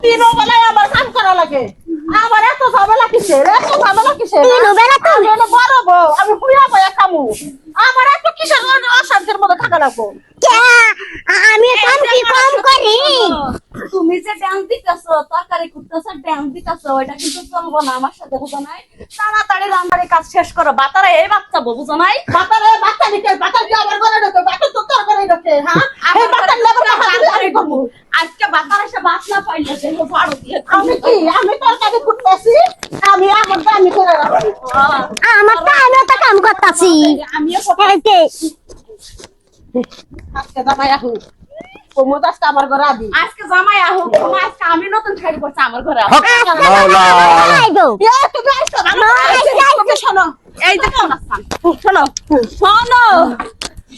তিনও বেলায় আমার কাম করা লাগে। আমার এত ঝামেলা কিসের? এত ঝামেলা কিসের? তিনও বেলা তো আমি হলো বড় বউ, আমি বুড়া বয়া খামু। আমার এত কিসের অশান্তির মধ্যে থাকা লাগবো? আমি কাম কি কম করি? তুমি যে ড্যান্স দিতেছো, তরকারি করতেছো, ড্যান্স দিতেছো, এটা কিন্তু চলবো না আমার সাথে, বুঝো নাই? তাড়াতাড়ি রান্নার কাজ শেষ করো, বাতারা এই বাচ্চা বউ, বুঝো নাই? বাতারে বাচ্চা দিকে বাতার কি আমার ঘরে ঢোকে? বাতার তো তোর ঘরে ঢোকে, হ্যাঁ? এই বাতার লেবুটা হাতে করবো। আজকে বাতার এসে বাত না পাইলে যে ভাড়ো দিয়ে আমি কি? আমি তরকারি করতেছি, আমি আমার দামি করে রাখবো। আমার তো আমি তো কাম করতাছি। আমিও এই যে আজকে জামাই আহু কোমো আজকে আমার ঘরে আবি। আজকে জামাই আহুক, আজকে আমি নতুন খাইতে করছি আমার ঘরে। এই গো এ তুমি আইছো না? তুমি শোনো, এই যে শোনো শোনো শোনো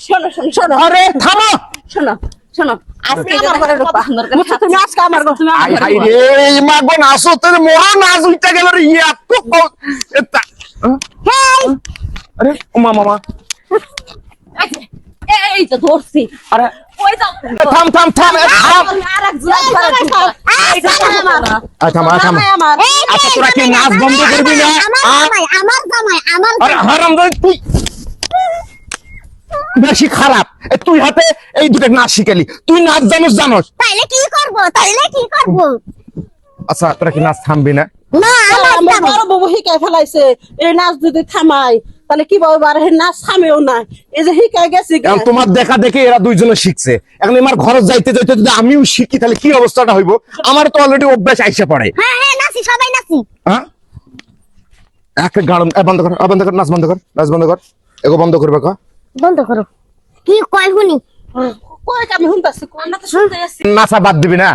শোনো শোনো শোনো আরে থামো। শোনো শোনো, আজকে আমার ঘরে ঢোকবা। তুমি আজকে আমার ঘরে, তুমি আমার আই হাই ঘরে রে মা গো নাচো তোর মোরা নাচ উইটা গেল রে ইয়া তো আরে ও মামা এই যে ধরছি। আরে ওই যাও থাম থাম থাম থাম আরেক জন ঘরে ঢুকবা। এই যে আমার থাম থাম জামাই আমার। আচ্ছা তোরা কি নাচ বন্ধ করবি না? আমার জামাই আমার আরে হারাম তুই বেশি খারাপ। তুই হাতে এই দুটো নাচ শিখালি, তুই নাচ জানোস? তাইলে কি করব? তাইলে কি করব? আচ্ছা তোরা কি নাচ থামবি না? না আমার আমার জামাই বড় বউ হিকায় ফেলাইছে। এই নাচ যদি থামাই তাহলে কি বলবো? আর এই নাচ থামেও না। এই যে হিকায় গেছি এখন তোমার দেখা দেখে এরা দুইজনে শিখছে, এখন আমার ঘরে যাইতে যাইতে যদি আমিও শিখি তাহলে কি অবস্থাটা হইব? আমার তো অলরেডি অভ্যাস আইসা পড়ে। হ্যাঁ হ্যাঁ নাচি সবাই নাচি। হ্যাঁ এক গাড়ন বন্ধ কর, বন্ধ কর, নাচ বন্ধ কর, নাচ বন্ধ কর, এগো বন্ধ করবে কা বন্ধ করো। কি কয় শুনি? কই আমি শুনতাছি। আমরা তো শুনতে যাচ্ছি। নাচা বাদ দিবি না?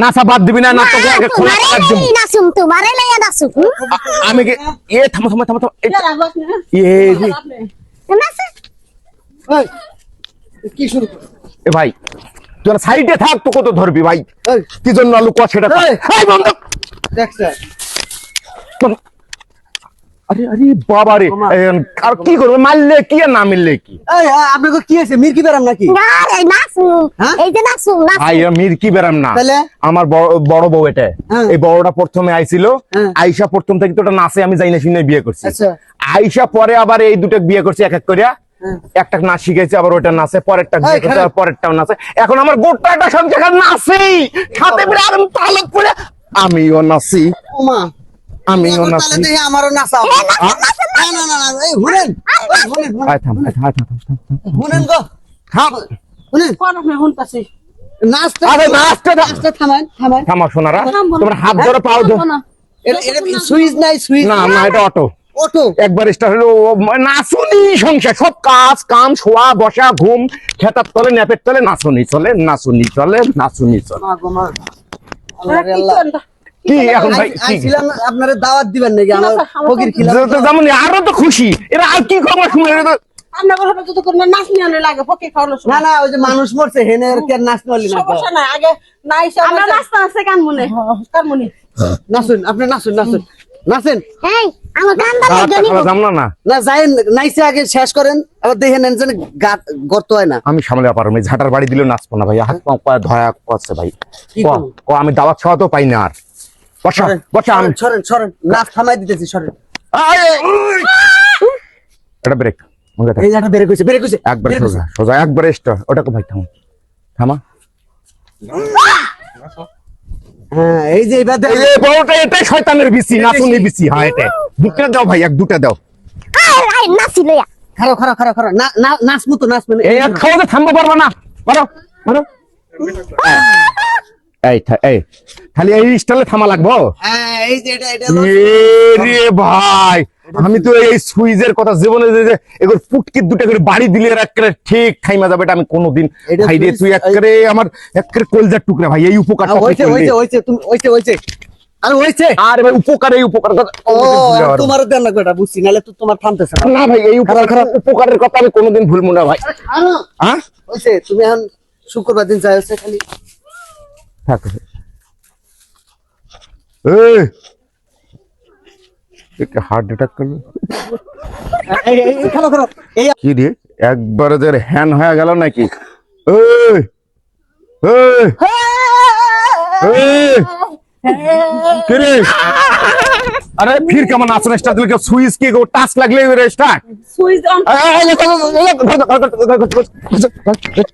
নাচা বাদ দিবি না? নাটকে আগে খোলা করার জন্য নাচুম তোমারে লইয়া নাচুম। আমি কি এ থামো থামো থামো থামো এ রে নাচে কি শুরু করো? এ ভাই তুই সাইডে থাক, তোকে তো ধরবি ভাই। কি জন্য লুকোয়া সেটা তো। এই বন্ধ দেখছেন? আরে আরে বাবা রে, আর কি করবে? মারলে কি আর না মিললে কি? এই আপনাকে কি হয়েছে? মির্কি বেরাম নাকি? না রে নাচুম। হ্যাঁ? এই যে নাচুম নাচুম। ভাই মির্কি বেরাম না, তাহলে? আমার বড় বউ এটা। হ্যাঁ। এই বড়টা প্রথমে আইছিল, হ্যাঁ। আইসা প্রথম থেকে তো ওটা নাচে আমি যাই না শুনে বিয়ে করছি। আচ্ছা। আইসা পরে আবার এই দুটো বিয়ে করছি এক এক করিয়া। হ্যাঁ। একটা নাচ শিখেছি, আবার ওটা নাচে, পরেরটা বিয়ে করছে, খারাপ। পরেরটাও নাচে। এখন আমার গোটাটা সংসার নাচেই, সাথে বিরাট তালক পড়ে আমিও নাচি, ওমা আমিও তাহলে নাচি। দেখি আমারও নাচাও। না না না না, এই শুনেন, শুনেন আয় থাম, আয় থাম, আয় থাম, থাম, থাম, শুনেন গো, থাম। শুনেন কোন আমি শুনতাছি। নাচটা আরে নাচটা না। নাচটা থামান থামান। থামো সোনারা, তোমার হাত ধরে পাও ধরে। এটা সুইচ নাই, সুইচ না না এটা অটো। অটো। একবার স্টার হলো নাচুনি সংসার, সব কাজ কাম, শোয়া বসা ঘুম, খেতার তলে ন্যাপের তলে নাচুনি চলে, নাচুনি চলে, নাচুনি চলে। মা গো মা, আল্লাহ রে আল্লাহ। কি এখন ভাই কি? আইছিলাম আপনারে দাওয়াত দিবেন নাকি? আমার ফকির খিলা। যেমন আরো তো খুশি এরা, আর কি খবর শুনে এরা তো- আমরা ঘরে যদি কোনো নাচ নিয়ে লাগে ফকির খাওয়ানো না সময়। না, ওই যে মানুষ মরছে হেনে আর কে নাচ নলি না। সমস্যা নাই, আগে নাই আমরা নাচতে আছে কান মনে। কারমুনি নাচুন, আপনি নাচুন, নাচুন, নাচেন। এই আমার গান্ডা খারাপটা লাগনি। খারাপ জানলা না, না যাইন, নাইসে আগে শেষ করেন, আবার দেখে নেন যেন গর্ত হয় না। আমি সামলে পারবো না, ঝাঁটার বাড়ি দিলেও নাচবো না ভাই, হাত পা ধয়া করছে ভাই। কি ক, করবো? ক, আমি দাওয়াত খাওয়া তো পাই না আর। বসা বসা আমি সরেন সরেন, নাচ থামাই দিতেছি, সরেন। এটা ব্রেক এই জায়গাটা বের কইছে, বের কইছে একবার সোজা সোজা একবার স্টার, ওটাকে ভাই থামা থামা। হ্যাঁ এই যে এবার এই যে বড়টা এটাই শয়তানের বিসি, নাচুনি বিসি। হ্যাঁ এটা দুটা দাও ভাই, এক দুটা দাও। আই নাচি লইয়া। খারো খারো খারো খারো, না নাচমু তো, নাচ মানে এই এক খাওয়াতে থামবো পারবা না, পারো পারো। এই এই খালি এই স্টাইলে থামা লাগবো। হ্যাঁ এই যে এটা রে ভাই, আমি তো এই সুইজের কথা জীবনে যে এগুলো ফুটকির দুটা করে বাড়ি দিলে একেবারে ঠিক থাইমা যাবে, এটা আমি কোনোদিন এটা ভাই রে, সুইচ- তুই একেবারে আমার একেবারে কলজার টুকরা ভাই, এই উপকার হইছে হইছে হইছে, তুমি হইছে হইছে, আর হইছে। আর ভাই উপকার, এই উপকার কথা ও তোমার দেন না কয়টা বুঝছি, নালে তো তোমার থামতেছে না। না ভাই, এই উপকার উপকারের কথা আমি কোনোদিন ভুলবো না ভাই। আরো হ্যাঁ হইছে, তুমি এখন শুক্রবার দিন যাই হচ্ছে খালি। থাক এই হার্ট অ্যাটাক করবে এই খালো খালো, এই কি রে, একবারে যে হ্যান হয়ে গেল নাকি? এই এই রে अरे फिर केमन नाचना स्टार्ट दिले सुइच के टास्क लागले स्टार्ट সুইচ অন এই